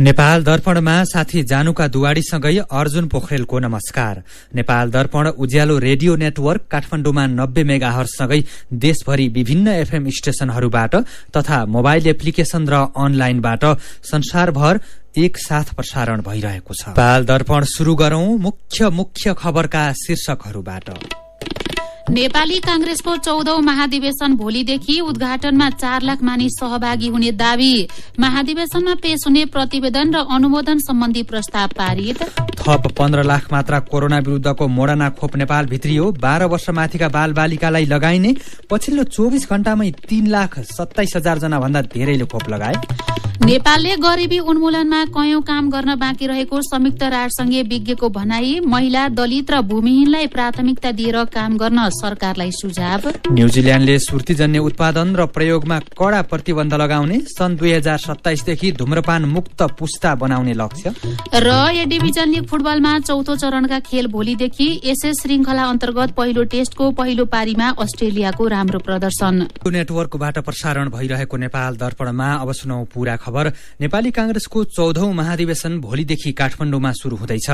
नेपाल दर्पणमा साथी जानुका दुवाडीसँगै अर्जुन पोखरेलको नमस्कार। नेपाल दर्पण उज्यालो रेडियो नेटवर्क काठमाडौँमा 90 मेगाहर्जसँगै देशभरि विभिन्न एफएम स्टेशनहरूबाट तथा मोबाइल एप्लिकेशन र अनलाइनबाट संसारभर एक साथ प्रसारण भइरहेको छ। नेपाल दर्पण शुरू गरौं मुख्य खबरका शीर्षकहरूबाट। नेपाली कांग्रेसको 14औं महाधिवेशन भोलिदेखि उद्घाटनमा 4 लाख मानिस सहभागी हुने दावी। महाधिवेशनमा पेश हुने प्रतिवेदन र अनुमोदन सम्बन्धी प्रस्ताव पारित। थप 15 लाख मात्रा कोरोना विरुद्धको मोडर्ना खोप नेपाल भित्रियो। 12 वर्षमाथिका बाल बालिकालाई लगाइने पछिल्लो 24 घण्टामै 3,27,000 जना भन्दा धेरैले खोप लगाए। नेपालले गरिबी उन्मूलनमा कयौं काम गर्न बाँकी रहेको संयुक्त राष्ट्रसंघीय विज्ञको भनाई। महिला, दलित र भूमिहीनलाई प्राथमिकता दिएर काम गर्न सरकारलाई सुझाव। न्यूजील्याण्डले सुर्तीजन्य उत्पादन र प्रयोगमा कड़ा प्रतिबन्ध लगाउने, सन् 2027 देखि धूम्रपान मुक्त पुस्ता बनाउने लक्ष्य। र ए डिभिजन लीग फुटबलमा चौथो चरणका खेल भोलिदेखि। एसएस श्रृंखला अन्तर्गत पहिलो टेस्टको पहिलो पारीमा अस्ट्रेलियाको राम्रो प्रदर्शन। नेटवर्कबाट प्रसारण भइरहेको नेपाल दर्पणमा अब सुनौ पूरा खबर। नेपाली कांग्रेसको 14औं महाधिवेशन भोलिदेखि काठमाडौँमा शुरू हुँदैछ।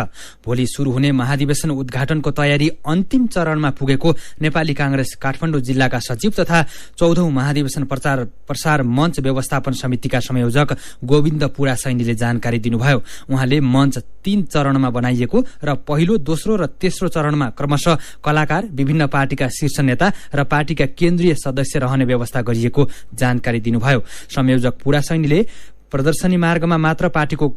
भोलि शुरू हुने महाधिवेशन उद्घाटनको तयारी अन्तिम चरणमा पुगेको नेपाली कांग्रेस काठमाडौँ जिल्लाका सचिव तथा 14औं महाधिवेशन प्रसार मञ्च व्यवस्थापन समितिका संयोजक गोविन्द पुरासैनीले जानकारी दिनुभयो। उहाँले मञ्च 3 चरणमा बनाइएको र पहिलो, दोस्रो र तेस्रो चरणमा क्रमशः कलाकार, विभिन्न पार्टीका शीर्ष नेता र पार्टीका केन्द्रीय सदस्य रहने व्यवस्था गरिएको जानकारी दिनुभयो। संयोजक पुरासैनीले प्रदर्शनी मार्गमा मात्र पार्टीको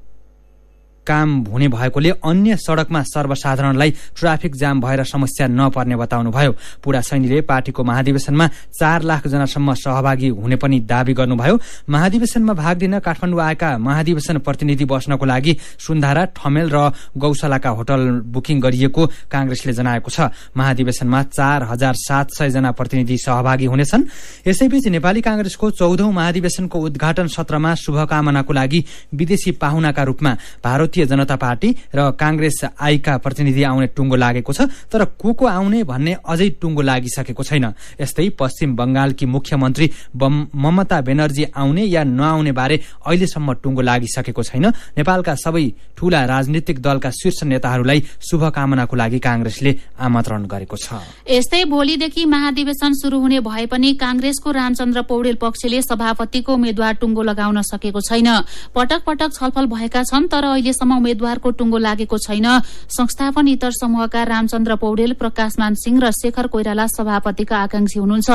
काम हुने भएकोले अन्य सड़कमा सर्वसाधारणलाई ट्राफिक जाम भएर समस्या नपर्ने बताउनुभयो। पुरासैनीले पार्टीको महाधिवेशनमा 4 लाख जनासम्म सहभागी हुने पनि दावी गर्नुभयो। महाधिवेशनमा भाग लिन काठमाडौँ आएका महाधिवेशन प्रतिनिधि बस्नको लागि सुन्धारा, ठमेल र गौशालाका होटल बुकिङ गरिएको कांग्रेसले जनाएको छ। महाधिवेशनमा 4,700 जना प्रतिनिधि सहभागी हुनेछन्। यसैबीच नेपाली कांग्रेसको 14औं महाधिवेशनको उद्घाटन सत्रमा शुभकामनाको लागि विदेशी पाहुनाका रूपमा भारतीय जनता पार्टी र कांग्रेस आईका प्रतिनिधि आउने टुंगो लागेको छ। तर को आउने भन्ने अझै टुंगो लागिसकेको छैन। यस्तै पश्चिम बंगालकी मुख्यमन्त्री ममता बेनर्जी आउने या नआउने बारे अहिलेसम्म टुंगो लागिसकेको छैन। नेपालका सबै ठूला राजनीतिक दलका शीर्ष नेताहरूलाई शुभकामनाको लागि कांग्रेसले आमन्त्रण गरेको छ। यस्तै भोलिदेखि महाधिवेशन शुरू हुने भए पनि कांग्रेसको रामचन्द्र पौडेल पक्षले सभापतिको उम्मेद्वार टुंगो लगाउन सकेको छैन। पटक पटक छलफल भएका छन् तर अहिले उम्मेद्वारको टुंगो लागेको छैन। संस्थापन इतर समूहका रामचन्द्र पौडेल, प्रकाशमान सिंह र शेखर कोइराला सभापतिका आकांक्षी हुनुहुन्छ।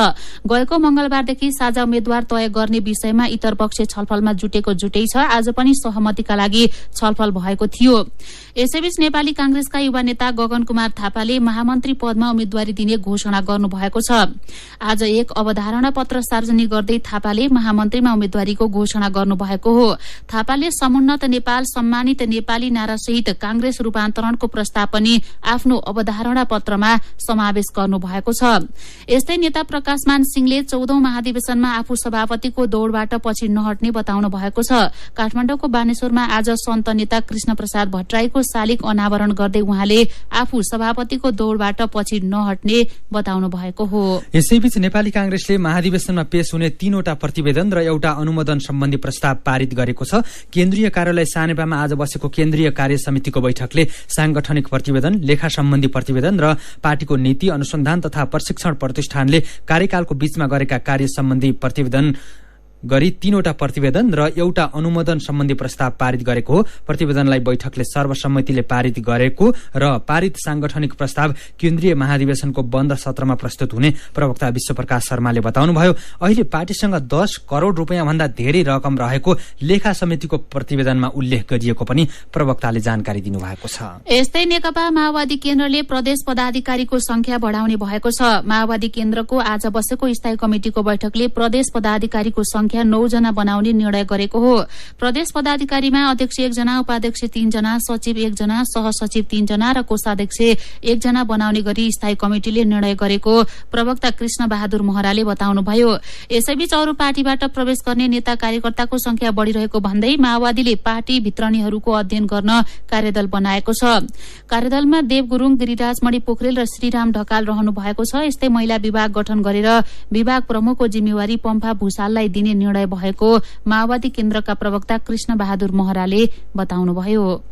गएको मंगलबारदेखि साझा उम्मेद्वार तय गर्ने विषयमा इतर पक्ष छलफलमा जुटै छ। आज पनि सहमतिका लागि छलफल भएको थियो। यसैबीच नेपाली कांग्रेसका युवा नेता गगन कुमार थापाले महामन्त्री पदमा उम्मेद्वारी दिने घोषणा गर्नुभएको छ। आज एक अवधारणा पत्र सार्वजनिक गर्दै थापाले महामन्त्रीमा उम्मेद्वारीको घोषणा गर्नुभएको हो। थापाले समुन्नत नेपाल, सम्मानित नेपाली नारासहित कांग्रेस रूपान्तरणको प्रस्ताव पनि आफ्नो अवधारणा पत्रमा समावेश गर्नु भएको छ। यस्तै नेता प्रकाशमान सिंहले 14औं महाधिवेशनमा आफू सभापतिको दौड़बाट पछि नहट्ने बताउनु भएको छ। काठमाडौँको बानेश्वरमा आज सन्त नेता कृष्ण प्रसाद भट्टराईको शालिग अनावरण गर्दै उहाँले आफू सभापतिको दौड़बाट पछि नहट्ने बताउनु भएको हो। यसैबीच नेपाली कांग्रेसले महाधिवेशनमा पेश हुने 3वटा प्रतिवेदन र एउटा अनुमोदन सम्बन्धी प्रस्ताव पारित गरेको छ। केन्द्रीय कार्यालय सानेपामा आज बसेको केन्द्रीय कार्य समितिको बैठकले सांगठनिक प्रतिवेदन, लेखा सम्बन्धी प्रतिवेदन र पार्टीको नीति, अनुसन्धान तथा प्रशिक्षण प्रतिष्ठानले कार्यकालको बीचमा गरेका कार्य सम्बन्धी प्रतिवेदन गरी 3वटा प्रतिवेदन र एउटा अनुमोदन सम्बन्धी प्रस्ताव पारित गरेको हो। प्रतिवेदनलाई बैठकले सर्वसम्मतिले पारित गरेको र पारित सांगठनिक प्रस्ताव केन्द्रीय महाधिवेशनको बन्द सत्रमा प्रस्तुत हुने प्रवक्ता विश्वप्रकाश शर्माले बताउनुभयो। अहिले पार्टीसँग 10 करोड़ रूपियाँ भन्दा धेरै रकम रहेको लेखा समितिको प्रतिवेदनमा उल्लेख गरिएको पनि प्रवक्ताले जानकारी दिनुभएको छ। यस्तै नेकपा माओवादी केन्द्रले प्रदेश पदाधिकारीको संख्या बढाउने भएको छ। माओवादी केन्द्रको आज बसेको स्थायी कमिटिको बैठकले प्रदेश पदाधिकारीको संख्या 9 जना बनाउने निर्णय गरेको हो। प्रदेश पदाधिकारीमा अध्यक्ष 1 जना, उपाध्यक्ष 3 जना, सचिव 1 जना, सहसचिव 3 जना र कोषाध्यक्ष 1 जना बनाउने गरी स्थायी कमिटिले निर्णय गरेको प्रवक्ता कृष्ण बहादुर महराले बताउनुभयो। यसैबीच अरू पार्टीबाट प्रवेश गर्ने नेता कार्यकर्ताको संख्या बढ़िरहेको भन्दै माओवादीले पार्टी भित्रनीहरूको अध्ययन गर्न कार्यदल बनाएको छ। कार्यदलमा देव गुरूङ, गिरिराज मणि पोखरेल र श्रीराम ढकाल रहनु भएको छ। यस्तै महिला विभाग गठन गरेर विभाग प्रमुखको जिम्मेवारी पम्फा भूषाललाई दिने निर्णय भएको माओवादी केन्द्रका प्रवक्ता कृष्ण बहादुर महराले बताउनुभयो।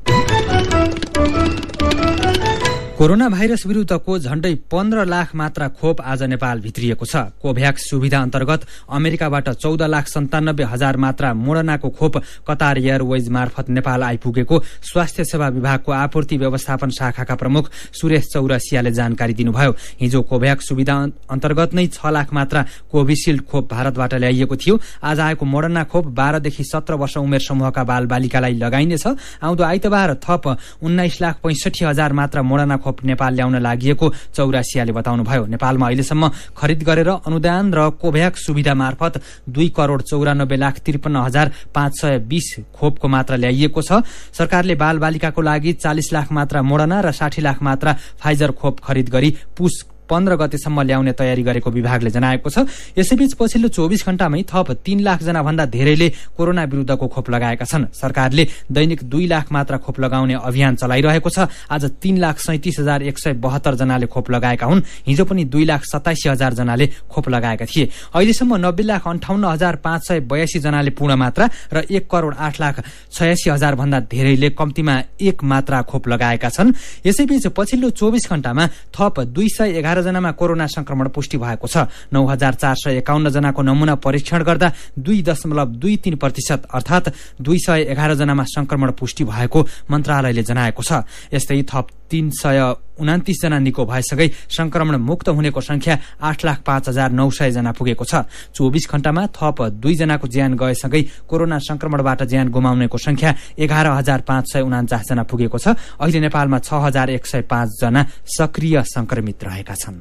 कोरोना भाइरस विरूद्धको झण्डै 15 लाख मात्रा खोप आज नेपाल भित्रिएको छ। कोभ्याक्स सुविधा अन्तर्गत अमेरिकाबाट 14,97,000 मात्रा मोडर्नाको खोप कतार एयरवेज मार्फत नेपाल आइपुगेको स्वास्थ्य सेवा विभागको आपूर्ति व्यवस्थापन शाखाका प्रमुख सुरेश चौरसियाले जानकारी दिनुभयो। हिजो कोभ्याक्स सुविधा अन्तर्गत नै 6 लाख मात्रा कोभिशिल्ड खोप भारतबाट ल्याइएको थियो। आज आएको मोडर्ना खोप 12 देखि 17 वर्ष उमेर समूहका बाल बालिकालाई लगाइनेछ। आउँदो आइतबार थप 19,65,000 मात्रा मोडर्ना खोप नेपाल ल्याउन लागिएको चौरासियाले बताउनुभयो। नेपालमा अहिलेसम्म खरिद गरेर अनुदान र कोभ्याक्स सुविधा मार्फत 2,94,53,520 खोपको मात्रा ल्याइएको छ। सरकारले बाल बालिकाको लागि 40 लाख मात्रा मोडर्ना र 60 लाख मात्रा फाइजर खोप खरिद गरी पुस 15 गतेसम्म ल्याउने तयारी गरेको विभागले जनाएको छ। यसैबीच पछिल्लो 24 घण्टामै थप 3 लाख जना भन्दा धेरैले कोरोना विरूद्धको खोप लगाएका छन्। सरकारले दैनिक 2 लाख मात्रा खोप लगाउने अभियान चलाइरहेको छ। आज 3,37,172 जनाले खोप लगाएका हुन्। हिजो पनि 2,87,000 जनाले खोप लगाएका थिए। अहिलेसम्म 90,58,582 जनाले पूर्ण मात्रा र 1,08,86,000 भन्दा धेरैले कम्तीमा 1 मात्रा खोप लगाएका छन्। यसैबीच पछिल्लो 24 घण्टामा थप 211 जनामा कोरोना संक्रमण पुष्टि भएको छ। 9,451 जनाको नमूना परीक्षण गर्दा 2.23% अर्थात 211 जनामा संक्रमण पुष्टि भएको मन्त्रालयले जनाएको छ। यस्तै थप 329 जना निको भएसँगै संक्रमण मुक्त हुनेको संख्या 8,05,900 जना पुगेको छ। 24 घण्टामा थप 2 जनाको ज्यान गएसँगै कोरोना संक्रमणबाट ज्यान गुमाउनेको संख्या 11,549 जना पुगेको छ। अहिले नेपालमा 6,105 जना सक्रिय संक्रमित रहेका छन्।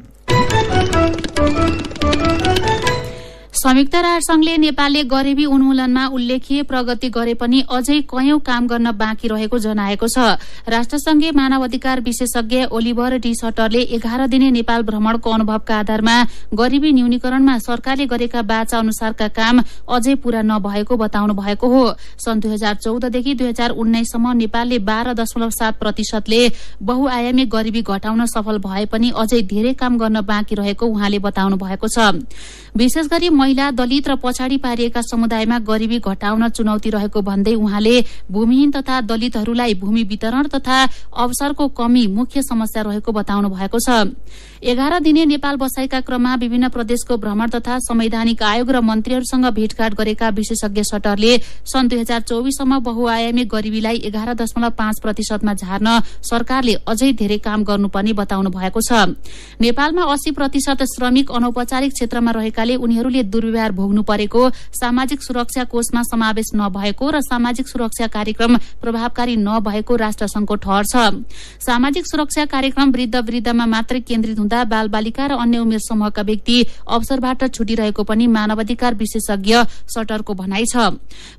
संयुक्त राष्ट्रसंघले नेपालले गरिबी उन्मूलनमा उल्लेखीय प्रगति गरे पनि अझै कयौं काम गर्न बाँकी रहेको जनाएको छ। राष्ट्रसंघीय मानव अधिकार विशेषज्ञ ओलिभर डी सटरले 11 दिने नेपाल भ्रमणको अनुभवका आधारमा गरिबी न्यूनीकरणमा सरकारले गरेका बाचा अनुसारका काम अझै पूरा नभएको बताउनु भएको हो। सन् 2014 देखि 2019 सम्म नेपालले 12.7%ले बहुआयामी गरिबी घटाउन सफल भए पनि अझै धेरै काम गर्न बाँकी रहेको उहाँले बताउनु भएको छ। विशेष गरी महिला, दलित र पछाडि पारिएका समुदायमा गरिबी घटाउन चुनौती रहेको भन्दै उहाँले भूमिहीन तथा दलितहरूलाई भूमि वितरण तथा अवसरको कमी मुख्य समस्या रहेको बताउनु भएको छ। 11 दिने नेपाल बसाइका क्रममा विभिन्न प्रदेशको भ्रमण तथा संवैधानिक आयोग र मन्त्रीहरूसँग भेटघाट गरेका विशेषज्ञ सटरले सन् 2024 सम्म बहुआयामी गरिबीलाई 11.5% मा झार्न सरकारले अझै धेरै काम गर्नुपर्ने बताउनु भएको छ। नेपालमा 80% श्रमिक अनौपचारिक क्षेत्रमा रहेकाले उनीहरूले दुर्व्यवहार भोग्नु परेको, सामाजिक सुरक्षा कोषमा समावेश नभएको र सामाजिक सुरक्षा कार्यक्रम प्रभावकारी नभएको राष्ट्रसंघको ठहर छ। सामाजिक सुरक्षा कार्यक्रम वृद्धमा मात्रै केन्द्रित हुँदा बाल बालिका र अन्य उमेर समूहका व्यक्ति अवसरबाट छुटिरहेको पनि मानवाधिकार विशेषज्ञ सटरको भनाइ छ।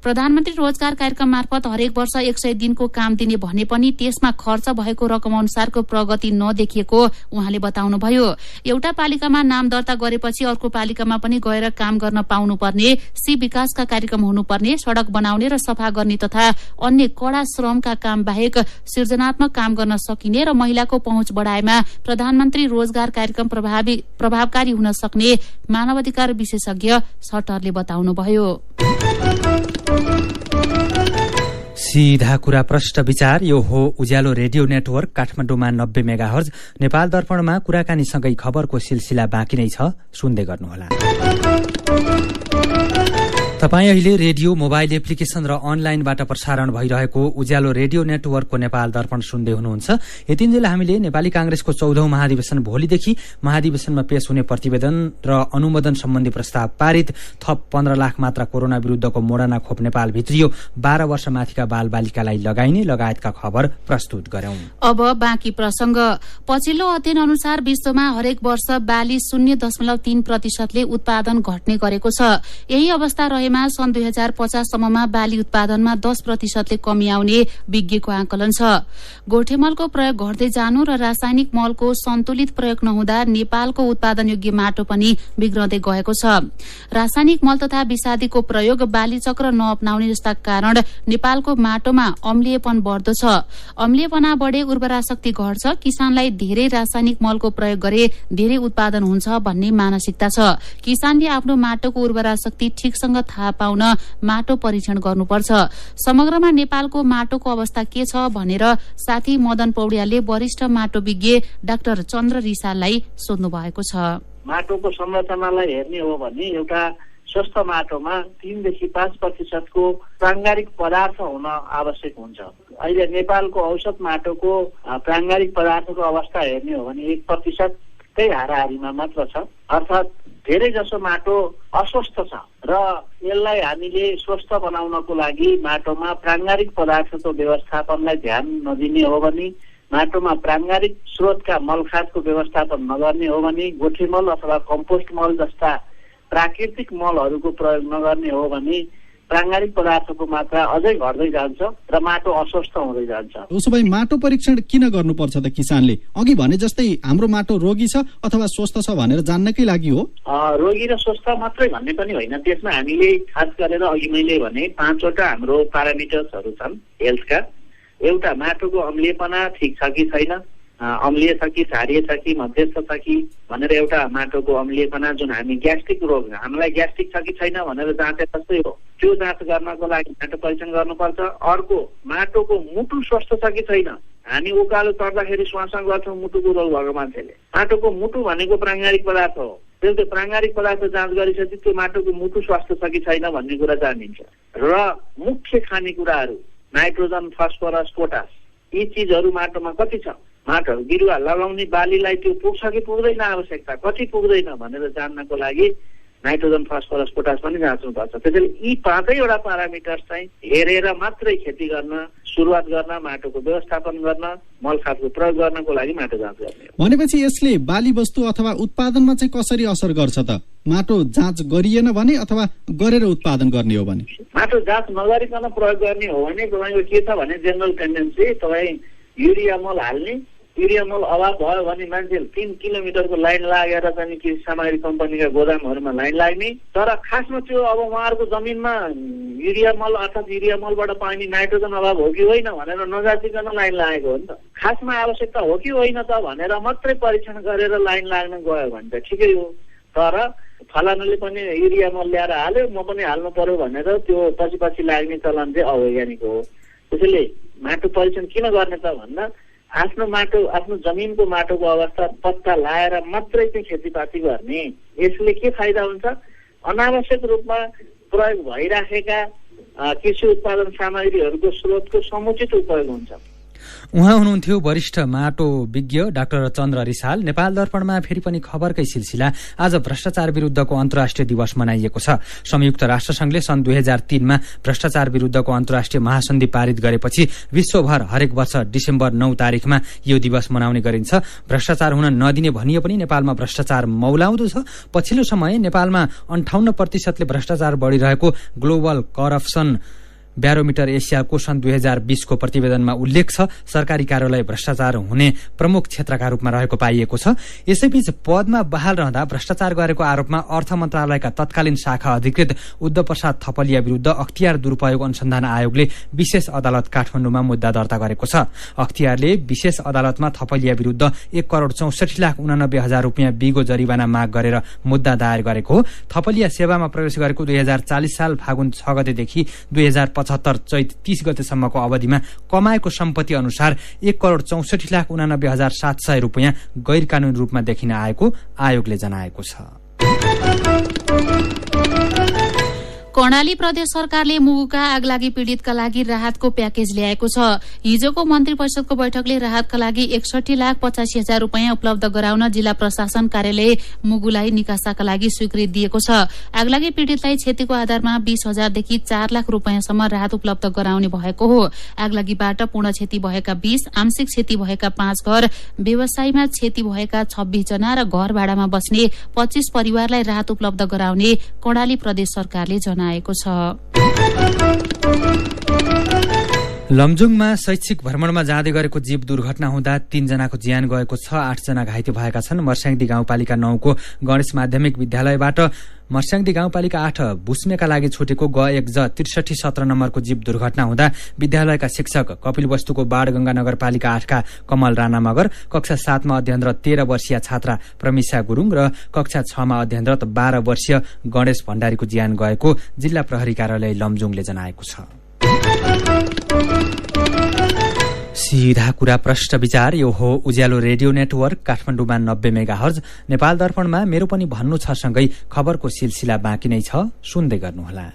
प्रधानमन्त्री रोजगार कार्यक्रम मार्फत हरेक वर्ष 100 दिनको काम दिने भने पनि त्यसमा खर्च भएको रकम अनुसारको प्रगति नदेखिएको उहाँले बताउनुभयो। एउटा पालिकामा नाम दर्ता गरेपछि अर्को पालिकामा पनि गएर काम गर्न पाउनुपर्ने, सी विकासका कार्यक्रम हुनुपर्ने, सड़क बनाउने र सफा गर्ने तथा अन्य कड़ा श्रमका काम बाहेक सृजनात्मक काम गर्न सकिने र महिलाको पहुँच बढ़ाएमा प्रधानमन्त्री रोजगार कार्यक्रम प्रभावकारी हुन सक्ने मानवाधिकार विशेषज्ञ सटरले बताउनुभयो। सीधा कुरा प्रष्ट विचार यो हो उज्यालो रेडियो नेटवर्क काठमाडौँमा 90 मेगाहर्ज। नेपाल दर्पणमा कुराकानीसँगै खबरको सिलसिला बाँकी नै छ, सुन्दै गर्नुहोला। तपाईँ अहिले रेडियो, मोबाइल एप्लिकेशन र अनलाइनबाट प्रसारण भइरहेको उज्यालो रेडियो नेटवर्कको नेपाल दर्पण सुन्दै हुनुहुन्छ। यतिन्जेल हामीले नेपाली कांग्रेसको 14औं महाधिवेशन भोलिदेखि महाधिवेशनमा पेश हुने प्रतिवेदन र अनुमोदन सम्बन्धी प्रस्ताव पारित, थप 15 लाख मात्रा कोरोना विरूद्धको मोडर्ना खोप नेपाल भित्रियो, 12 वर्ष माथिका बाल बालिकालाई लगाइने लगायतका खबर प्रस्तुत गर्यौं। अब बाँकी प्रसंग। पछिल्लो अध्ययन अनुसार विश्वमा हरेक वर्ष बाली 0.3%ले उत्पादन घट्ने गरेको छ। यही अवस्था रहेमा सन् 2050 सम्ममा बाली उत्पादनमा 10%ले कमी आउने विज्ञको आकलन छ। गोठेमलको प्रयोग घट्दै जानु र रासायनिक मलको सन्तुलित प्रयोग नहुँदा नेपालको उत्पादन योग्य माटो पनि बिग्रदै गएको छ। रासायनिक मल तथा विषादीको प्रयोग, बाली चक्र नअपनाउने जस्ता कारण नेपालको माटोमा अम्लीयपन बढ्दो छ। अम्लीयपना बढे उर्वरा शक्ति घट्छ। किसानलाई धेरै रासायनिक मलको प्रयोग गरे धेरै उत्पादन हुन्छ भन्ने मानसिकता छ। किसानले आफ्नो माटोको उर्वरा शक्ति ठिकसँग थाहा थाहा पाउन माटो परीक्षण गर्नुपर्छ। समग्रमा नेपालको माटोको अवस्था के छ भनेर साथी मदन पौड्यालले वरिष्ठ माटो विज्ञ डाक्टर चन्द्र रिसाललाई सोध्नु भएको छ। माटोको संरचनालाई हेर्ने हो भने एउटा स्वस्थ माटोमा 3 देखि 5% को प्राङ्गारिक पदार्थ हुन आवश्यक हुन्छ। अहिले नेपालको औसत माटोको प्राङ्गारिक पदार्थको अवस्था हेर्ने हो भने 1% कै हाराहारीमा मात्र छ। अर्थात् धेरै जसो माटो अस्वस्थ छ र यसलाई हामीले स्वस्थ बनाउनको लागि माटोमा प्राङ्गारिक पदार्थको व्यवस्थापनलाई ध्यान नदिने हो भने, माटोमा प्राङ्गारिक स्रोतका मलखातको व्यवस्थापन नगर्ने हो भने, गोठी मल अथवा कम्पोस्ट मल जस्ता प्राकृतिक मलहरूको प्रयोग नगर्ने हो भने प्राङ्गारिक पदार्थको मात्रा अझै घट्दै जान्छ र माटो अस्वस्थ हुँदै जान्छ। उसो भए माटो परीक्षण किन गर्नुपर्छ त किसानले? अघि भने जस्तै हाम्रो माटो रोगी छ अथवा स्वस्थ छ भनेर जान्नकै लागि हो? रोगी र स्वस्थ मात्रै भन्ने पनि होइन। त्यसमा हामीले खास गरेर अघि मैले भने 5वटा हाम्रो प्यारामिटर्सहरू छन् हेल्थका। एउटा माटोको अम्लीयपना ठिक छ कि छैन, अम्लीय छ कि क्षारीय छ कि मध्यस्थ छ कि भनेर एउटा माटोको अम्लीयपना, जुन हामी ग्यास्ट्रिक रोग हामीलाई ग्यास्ट्रिक छ कि छैन भनेर जाँचे जस्तै हो, त्यो जाँच गर्नको लागि माटो परीक्षण गर्नुपर्छ। अर्को, माटोको मुटु स्वस्थ छ कि छैन। हामी उकालो चढ्दाखेरि श्वाससँग गर्छौँ मुटुको रोग भएको मान्छेले। माटोको मुटु भनेको प्राङ्गारिक पदार्थ हो। त्यो प्राङ्गारिक पदार्थ जाँच गरिसकेपछि त्यो माटोको मुटु स्वास्थ्य छ कि छैन भन्ने कुरा जानिन्छ। र मुख्य खानेकुराहरू नाइट्रोजन, फस्फोरस, पोटास, यी चिजहरू माटोमा कति छ, माटो बिरुवा लगाउने बालीलाई त्यो पुग्छ कि पुग्दैन, आवश्यकता कति पुग्दैन भनेर जान्नको लागि नाइट्रोजन, फस्फोरस, पोटास पनि जाँच्नुपर्छ। त्यसैले यी 5वटा प्यारामिटर्स चाहिँ हेरेर मात्रै खेती गर्न सुरुवात गर्न, माटोको व्यवस्थापन गर्न, मलखातको प्रयोग गर्नको लागि माटो जाँच गर्ने। भनेपछि यसले बाली वस्तु अथवा उत्पादनमा चाहिँ कसरी असर गर्छ त? माटो जाँच गरिएन भने अथवा गरेर उत्पादन गर्ने हो भने? माटो जाँच नगरिकन प्रयोग गर्ने हो भने तपाईँको के छ भने जेनरल टेन्डेन्सी तपाईँ युरिया मल हाल्ने, युरिया मल अभाव भयो भने मान्छेले 3 किलोमिटरको लाइन लागेर चाहिँ कृषि सामग्री कम्पनीका गोदामहरूमा लाइन लाग्ने। तर खासमा त्यो अब उहाँहरूको जमिनमा युरिया मल अर्थात् युरिया मलबाट पाइने नाइट्रोजन अभाव हो कि होइन भनेर नजाँचिकन लाइन लागेको हो नि त। खासमा आवश्यकता हो कि होइन त भनेर मात्रै परीक्षण गरेर लाइन लाग्न गयो भने त ठिकै हो। तर फलानुले पनि युरिया मल ल्याएर हाल्यो, म पनि हाल्नु पर्यो भनेर त्यो पछि लाग्ने चलन चाहिँ अवैज्ञानिक हो। त्यसैले माटो परीक्षण किन गर्ने त भन्दा आफ्नो माटो, आफ्नो जमिनको माटोको अवस्था पत्ता लाएर मात्रै चाहिँ खेतीपाती गर्ने। यसले के फाइदा हुन्छ? अनावश्यक रूपमा प्रयोग भइराखेका कृषि उत्पादन सामग्रीहरूको स्रोतको समुचित उपयोग हुन्छ। उहाँ हुनुहुन्थ्यो वरिष्ठ माटो विज्ञ डाक्टर चन्द्र रिसाल। नेपाल दर्पणमा फेरि पनि खबरकै सिलसिला। आज भ्रष्टाचार विरुद्धको अन्तर्राष्ट्रिय दिवस मनाइएको छ। संयुक्त राष्ट्रसंघले सन् 2003मा भ्रष्टाचार विरुद्धको अन्तर्राष्ट्रिय महासन्धि पारित गरेपछि विश्वभर हरेक वर्ष डिसेम्बर 9 तारिखमा यो दिवस मनाउने गरिन्छ। भ्रष्टाचार हुन नदिने भनिए पनि नेपालमा भ्रष्टाचार मौलाउँदो छ। पछिल्लो समय नेपालमा 58% भ्रष्टाचार बढ़िरहेको ग्लोबल करप्सन ब्यारोमिटर एसियाको सन् 2020को प्रतिवेदनमा उल्लेख छ। सरकारी कार्यालय भ्रष्टाचार हुने प्रमुख क्षेत्रका रूपमा रहेको पाइएको छ। यसैबीच पदमा बहाल रहँदा भ्रष्टाचार गरेको आरोपमा अर्थ मन्त्रालयका तत्कालीन शाखा अधिकृत उद्धव प्रसाद थपलिया विरूद्ध अख्तियार दुरूपयोग अनुसन्धान आयोगले विशेष अदालत काठमाडौँमा मुद्दा दर्ता गरेको छ। अख्तियारले विशेष अदालतमा थपलिया विरूद्ध 1,64,89,000 रुपियाँ बिगो जरिवाना माग गरेर मुद्दा दायर गरेको हो। थपलिया सेवामा प्रवेश गरेको 2040 साल फागुन 6 गतेदेखि 2075 चैत 30 गतेसम्मको अवधिमा कमाएको सम्पत्ति अनुसार 1,64,89,700 रुपियाँ गैर कानूनी रूपमा देखिन आएको आयोगले जनाएको छ। कर्णाली प्रदेश सरकारले मुगुका आगलागी पीड़ितका लागि राहतको प्याकेज ल्याएको छ। हिजोको मन्त्री परिषदको बैठकले राहतका लागि 61,85,000 रुपियाँ उपलब्ध गराउन जिल्ला प्रशासन कार्यालय मुगुलाई निकासाका लागि स्वीकृति दिएको छ। आगलागी पीड़ितलाई क्षतिको आधारमा 20,000 देखि 4 लाख रुपियाँसम्म राहत उपलब्ध गराउने भएको हो। आगलागीबाट पूर्ण क्षति भएका 20, आंशिक क्षति भएका 5 घर, व्यवसायमा क्षति भएका 26 जना र घर भाडामा बस्ने 25 परिवारलाई राहत उपलब्ध गराउने कर्णाली प्रदेश सरकारले जनाएको छ। लमजुङमा शैक्षिक भ्रमणमा जाँदै गरेको जीव दुर्घटना हुँदा 3 जनाको ज्यान गएको छ, 8 जना घाइते भएका छन्। मर्स्याङदी गाउँपालिका 9 को गणेश माध्यमिक विद्यालयबाट मर्स्याङदी गाउँपालिका 8 बुस्मेका लागि छुटेको ग1ज 63 17 नम्बरको जीव दुर्घटना हुँदा विद्यालयका शिक्षक कपिल वस्तुको बाणगंगा नगरपालिका 8 का कमल राणा मगर, कक्षा 7 मा अध्ययनरत 13 वर्षीय छात्रा प्रमिशा गुरुङ र कक्षा 6 मा अध्ययनरत 12 वर्षीय गणेश भण्डारीको ज्यान गएको जिल्ला प्रहरी कार्यालय लमजुङले जनाएको छ। सीधा कुरा प्रश्न विचार, यो हो उज्यालो रेडियो नेटवर्क काठमाडौँमा 90 मेगाहर्ज, नेपाल दर्पणमा मेरो पनि भन्नु छ सँगै खबरको सिलसिला बाँकी नै छ, सुन्दै गर्नुहोला।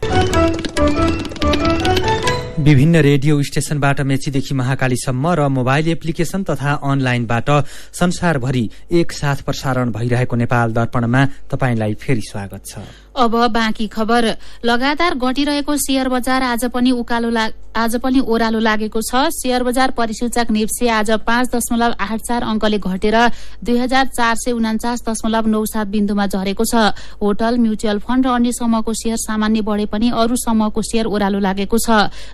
विभिन्न रेडियो स्टेशनबाट मेचीदेखि महाकालीसम्म र मोबाइल एप्लिकेशन तथा अनलाइनबाट संसारभरि एकसाथ प्रसारण भइरहेको नेपाल दर्पणमा तपाईंलाई फेरि स्वागत छ। अब बाँकी खबर। लगातार घटिरहेको शेयर बजार आज पनि ओह्रालो लागेको छ। शेयर बजार परिसूचक नेप्से आज 5.84 अंकले घटेर 2449.97 बिन्दुमा झरेको छ। होटल, म्युचुअल फण्ड र अन्य समूहको शेयर सामान्य बढे पनि अरू समूहको शेयर ओह्रालो लागेको छ।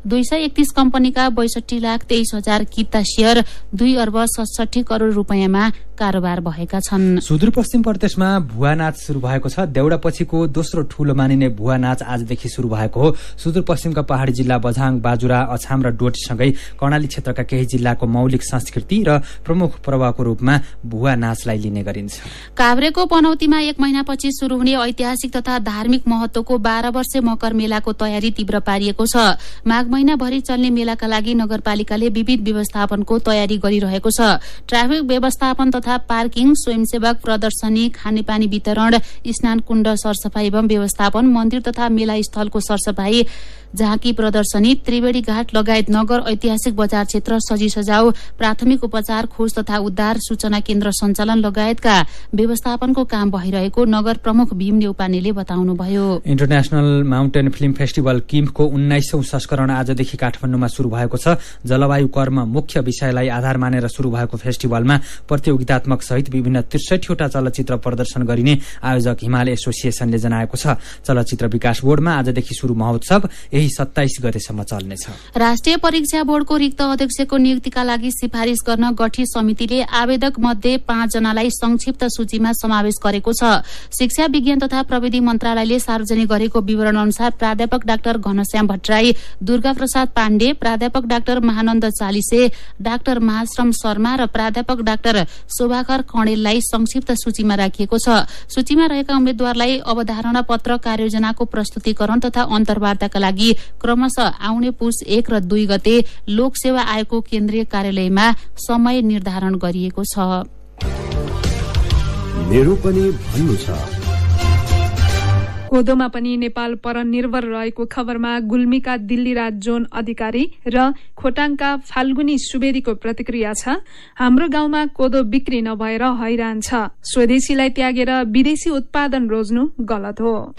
231 कम्पनीका 62,23,000 किता शेयर 2 अर्ब 67 करोड़ रुपियाँमा कारोबार भएका छन्। सुदूरपश्चिम प्रदेशमा भुवा नाच शुरू भएको छ। देउडापछिको दोस्रो ठूलो मानिने भुवा नाच आजदेखि शुरू भएको हो। सुदूरपश्चिमका पहाड़ी जिल्ला बझाङ, बाजुरा, अछाम र डोटीसँगै कर्णाली क्षेत्रका केही जिल्लाको मौलिक संस्कृति र प्रमुख पर्वको रूपमा भुवा नाचलाई लिने गरिन्छ। काभ्रेको पनौतीमा 1 महिनापछि शुरू हुने ऐतिहासिक तथा धार्मिक महत्वको 12 वर्षे मकर मेलाको तयारी तीव्र पारिएको छ। माघ महिनाभरि चल्ने मेलाका लागि नगरपालिकाले विविध व्यवस्थापनको तयारी गरिरहेको छ। ट्राफिक व्यवस्थापन तथा पार्किङ, स्वयंसेवक, प्रदर्शनी, खानेपानी वितरण, स्नान कुण्ड सरसफाई एवं व्यवस्थापन, मन्दिर तथा मेला स्थलको सरसफाई, झाँकी प्रदर्शनी, त्रिवेणी घाट लगायत नगर ऐतिहासिक बजार क्षेत्र, सजी सजाउ, प्राथमिक उपचार, खोज तथा उद्धार, सूचना केन्द्र सञ्चालन लगायतका व्यवस्थापनको काम भइरहेको नगर प्रमुख भीम नेउपानेले बताउनुभयो। इन्टरनेशनल माउन्टेन फिल्म फेस्टिभल किम्फको 19औं संस्करण आजदेखि काठमाडौँमा शुरू भएको छ। जलवायु कर्म मुख्य विषयलाई आधार मानेर शुरू भएको फेस्टिभलमा प्रतियोगितात्मक सहित विभिन्न 63 वटा चलचित्र प्रदर्शन गरिने आयोजक हिमाल एसोसिएसनले जनाएको छ। चलचित्र विकास बोर्डमा आजदेखि शुरू महोत्सव यही 27 गतेसम्म चल्नेछ। राष्ट्रिय परीक्षा बोर्डको रिक्त अध्यक्षको नियुक्तिका लागि सिफारिश गर्न गठित समितिले आवेदक मध्ये 5 जनालाई संक्षिप्त सूचीमा समावेश गरेको छ। शिक्षा विज्ञान तथा प्रविधि मन्त्रालयले सार्वजनिक गरेको विवरण अनुसार प्राध्यापक डाक्टर घनश्याम भट्टराई, दुर्गा प्रसाद पाण्डे, प्राध्यापक डाक्टर महानन्द चालिसे, डाक्टर महाश्रम शर्मा र प्राध्यापक डाक्टर शोभाकर कणेललाई संक्षिप्त सूचीमा राखिएको छ। सूचीमा रहेका उम्मेद्वारलाई अवधारणा पत्र कार्ययोजनाको प्रस्तुतिकरण तथा अन्तर्वार्ताका लागि क्रमशः आउने पुस 1 र 2 गते लोकसेवा आयोगको केन्द्रीय कार्यालयमा समय निर्धारण गरिएको छ। मेरो पनि भन्नु छ। कोदोमा पनि नेपाल परनिर्भर रहेको खबरमा गुल्मीका दिल्लीराज जोन अधिकारी र खोटाङका फाल्गुनी सुवेदीको प्रतिक्रिया छ। हाम्रो गाउँमा कोदो बिक्री नभएर हैरान छ। स्वदेशीलाई त्यागेर विदेशी उत्पादन रोज्नु गलत हो।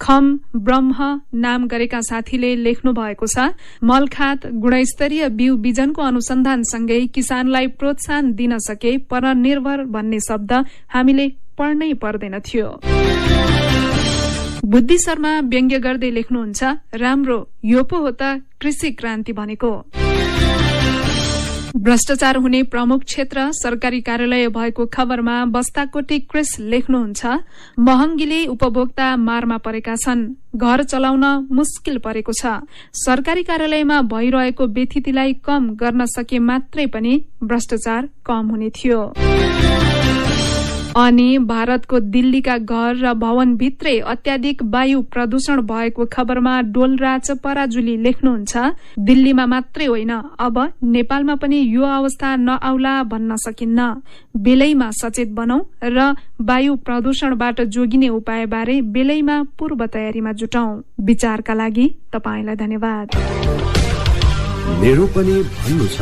खम ब्रह्म नाम गरेका साथीले लेख्नु भएको छ, मलखात गुणस्तरीय बिउ बिजनको अनुसन्धानसँगै किसानलाई प्रोत्साहन दिन सके परनिर्भर भन्ने शब्द हामीले पढ्नै पर्दैन थियो। बुद्धि शर्मा व्यङ्ग्य गर्दै लेख्नुहुन्छ, राम्रो यो पो हो त कृषि क्रान्ति भनेको। भ्रष्टाचार हुने प्रमुख क्षेत्र सरकारी कार्यालय भएको खबरमा बस्ताकोटी क्रिस लेख्नुहुन्छ, महँगीले उपभोक्ता मारमा परेका छन्, घर चलाउन मुस्किल परेको छ। सरकारी कार्यालयमा भइरहेको बेथितिलाई कम गर्न सके मात्रै पनि भ्रष्टाचार कम हुने थियो। अनि भारतको दिल्लीका घर र भवन भित्रै अत्याधिक वायु प्रदूषण भएको खबरमा डोलराज पराजुली लेख्नुहुन्छ, दिल्लीमा मात्रै होइन अब नेपालमा पनि यो अवस्था नआउला भन्न सकिन्न। बेलैमा सचेत बनौं र वायु प्रदूषणबाट जोगिने उपाय बारे बेलैमा पूर्व तयारीमा जुटौं। विचारका लागि तपाईलाई धन्यवाद। मेरो पनि भन्नु छ।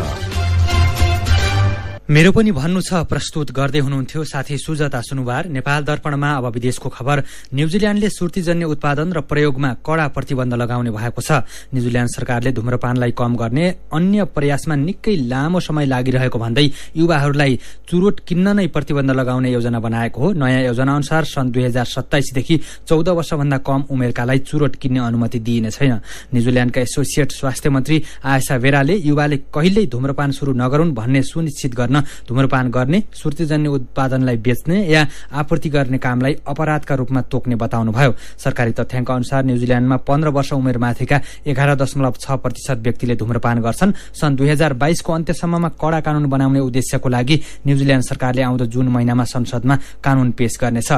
मेरो पनि भन्नु छ प्रस्तुत गर्दै हुनुहुन्थ्यो साथी सुजता सुनुवार। नेपाल दर्पणमा अब विदेशको खबर। न्युजिल्याण्डले सुर्तीजन्य उत्पादन र प्रयोगमा कडा प्रतिबन्ध लगाउने भएको छ। न्युजिल्याण्ड सरकारले धुम्रपानलाई कम गर्ने अन्य प्रयासमा निकै लामो समय लागिरहेको भन्दै युवाहरूलाई चुरोट किन्न नै प्रतिबन्ध लगाउने योजना बनाएको हो। नयाँ योजना अनुसार सन् 2027 देखि 14 वर्षभन्दा कम उमेरकालाई चुरोट किन्ने अनुमति दिइने छैन। न्युजिल्याण्डका एसोसिएट स्वास्थ्य मन्त्री आयशा भेराले युवाले कहिल्यै धुम्रपान शुरू नगरून् भन्ने सुनिश्चित गर्न धुम्रपान गर्ने, सुर्तीजन्य उत्पादनलाई बेच्ने या आपूर्ति गर्ने कामलाई अपराधका रूपमा तोक्ने बताउनुभयो। सरकारी तथ्याङ्क अनुसार न्युजिल्याण्डमा 15 वर्ष उमेरमाथिका 11.6% व्यक्तिले धुम्रपान गर्छन्। सन् 2022 को अन्त्यसम्ममा कडा कानून बनाउने उद्देश्यको लागि न्युजिल्याण्ड सरकारले आउँदो जुन महिनामा संसदमा कानून पेश गर्नेछ।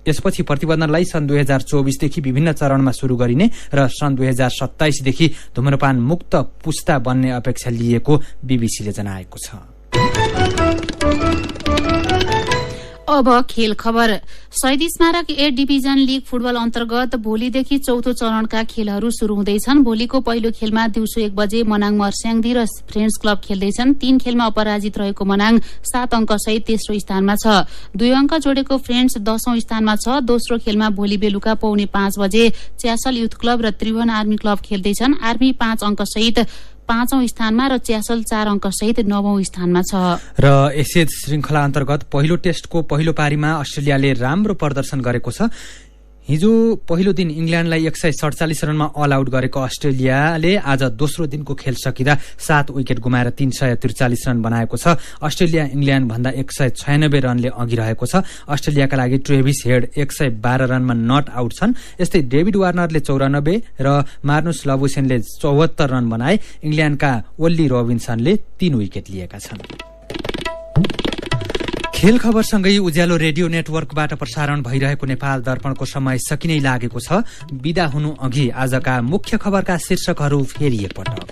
यसपछि प्रतिबन्धनलाई सन् 2024 देखि विभिन्न चरणमा शुरू गरिने र सन् 2027 देखि धुम्रपान मुक्त पुस्ता बन्ने अपेक्षा लिएको बीबीसीले जनाएको छ। अब खेल खबर। शहीद स्मारक ए डिभिजन लीग फुटबल अन्तर्गत भोलिदेखि चौथो चरणका खेलहरू शुरू हुँदैछन्। भोलिको पहिलो खेलमा दिउँसो 1 बजे मनाङ मर्स्याङदी र फ्रेन्ड्स क्लब खेल्दैछन्। 3 खेलमा अपराजित रहेको मनाङ 7 अंक सहित तेस्रो स्थानमा छ। 2 अंक जोडेको फ्रेन्ड्स 10औं स्थानमा छ। दोस्रो खेलमा भोलि बेलुका पौने 5 बजे च्यासल युथ क्लब र त्रिभुवन आर्मी क्लब खेल्दैछन्। आर्मी 5 अंक सहित 5औं स्थानमा र च्यासल 4 अंक सहित 9औं स्थानमा छ। र एसियन श्रृंखला अन्तर्गत पहिलो टेस्टको पहिलो पारीमा अस्ट्रेलियाले राम्रो प्रदर्शन गरेको छ। हिजो पहिलो दिन इंग्ल्याण्डलाई 147 रनमा अल आउट गरेको अस्ट्रेलियाले आज दोस्रो दिनको खेल सकिँदा 7 विकेट गुमाएर 343 रन बनाएको छ। अस्ट्रेलिया इंग्ल्याण्ड भन्दा 196 रनले अघि रहेको छ। अस्ट्रेलियाका लागि ट्रेभिस हेड 112 रनमा नट आउट छन्। यस्तै डेभिड वार्नरले 94 र मार्नुस लबुसेनले 74 रन बनाए। इंग्ल्याण्डका ओल्ली रोबिन्सनले 3 विकेट लिएका छन्। खेल खबरसँगै उज्यालो रेडियो नेटवर्कबाट प्रसारण भइरहेको नेपाल दर्पणको समय सकिनै लागेको छ। बिदा हुनु अघि आजका मुख्य खबरका शीर्षकहरू फेरि एकपटक।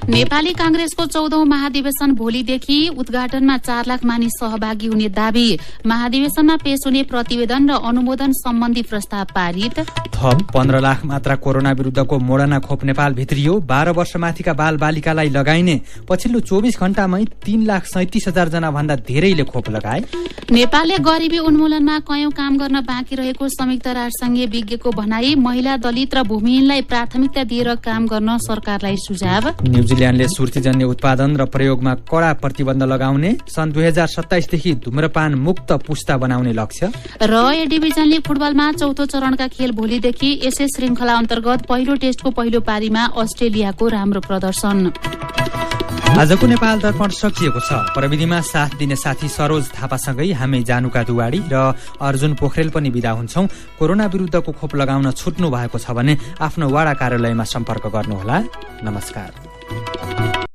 नेपाली कांग्रेसको 14औं महाधिवेशन भोलिदेखि उद्घाटनमा 4 लाख मानिस सहभागी हुने दावी। महाधिवेशनमा पेश हुने प्रतिवेदन र अनुमोदन सम्बन्धी प्रस्ताव पारित। थप 15 लाख मात्रा कोरोना विरुद्धको मोडर्ना खोप नेपाल भित्रियो। 12 वर्षमाथिका बाल बालिकालाई लगाइने पछिल्लो 24 घण्टामै 3,37,000 जना भन्दा धेरैले खोप लगाए। नेपालले गरिबी उन्मूलनमा कयौं काम गर्न बाँकी रहेको संयुक्त राष्ट्रसंघीय विज्ञको भनाई। महिला, दलित र भूमिहीनलाई प्राथमिकता दिएर काम गर्न सरकारलाई सुझाव। न्युजिल्याण्डले सुर्तीजन्य उत्पादन र प्रयोगमा कडा प्रतिबन्ध लगाउने। सन् 2027 देखि धुम्रपान मुक्त पुस्ता बनाउने लक्ष्य। र ए डिभिजन लीग फुटबलमा चौथो चरणका खेल भोलिदेखि। यसै श्रृंखला अन्तर्गत पहिलो टेस्टको पहिलो पारीमा अस्ट्रेलियाको राम्रो प्रदर्शन। आजको नेपाल दर्पण सकिएको छ। प्रविधिमा साथ दिने साथी सरोज थापासँगै हामी जानुका दुवाडी र अर्जुन पोखरेल पनि बिदा हुन्छौं। कोरोना विरुद्धको खोप लगाउन छुट्नु भएको छ भने आफ्नो वाडा कार्यालयमा सम्पर्क गर्नुहोला। नमस्कार।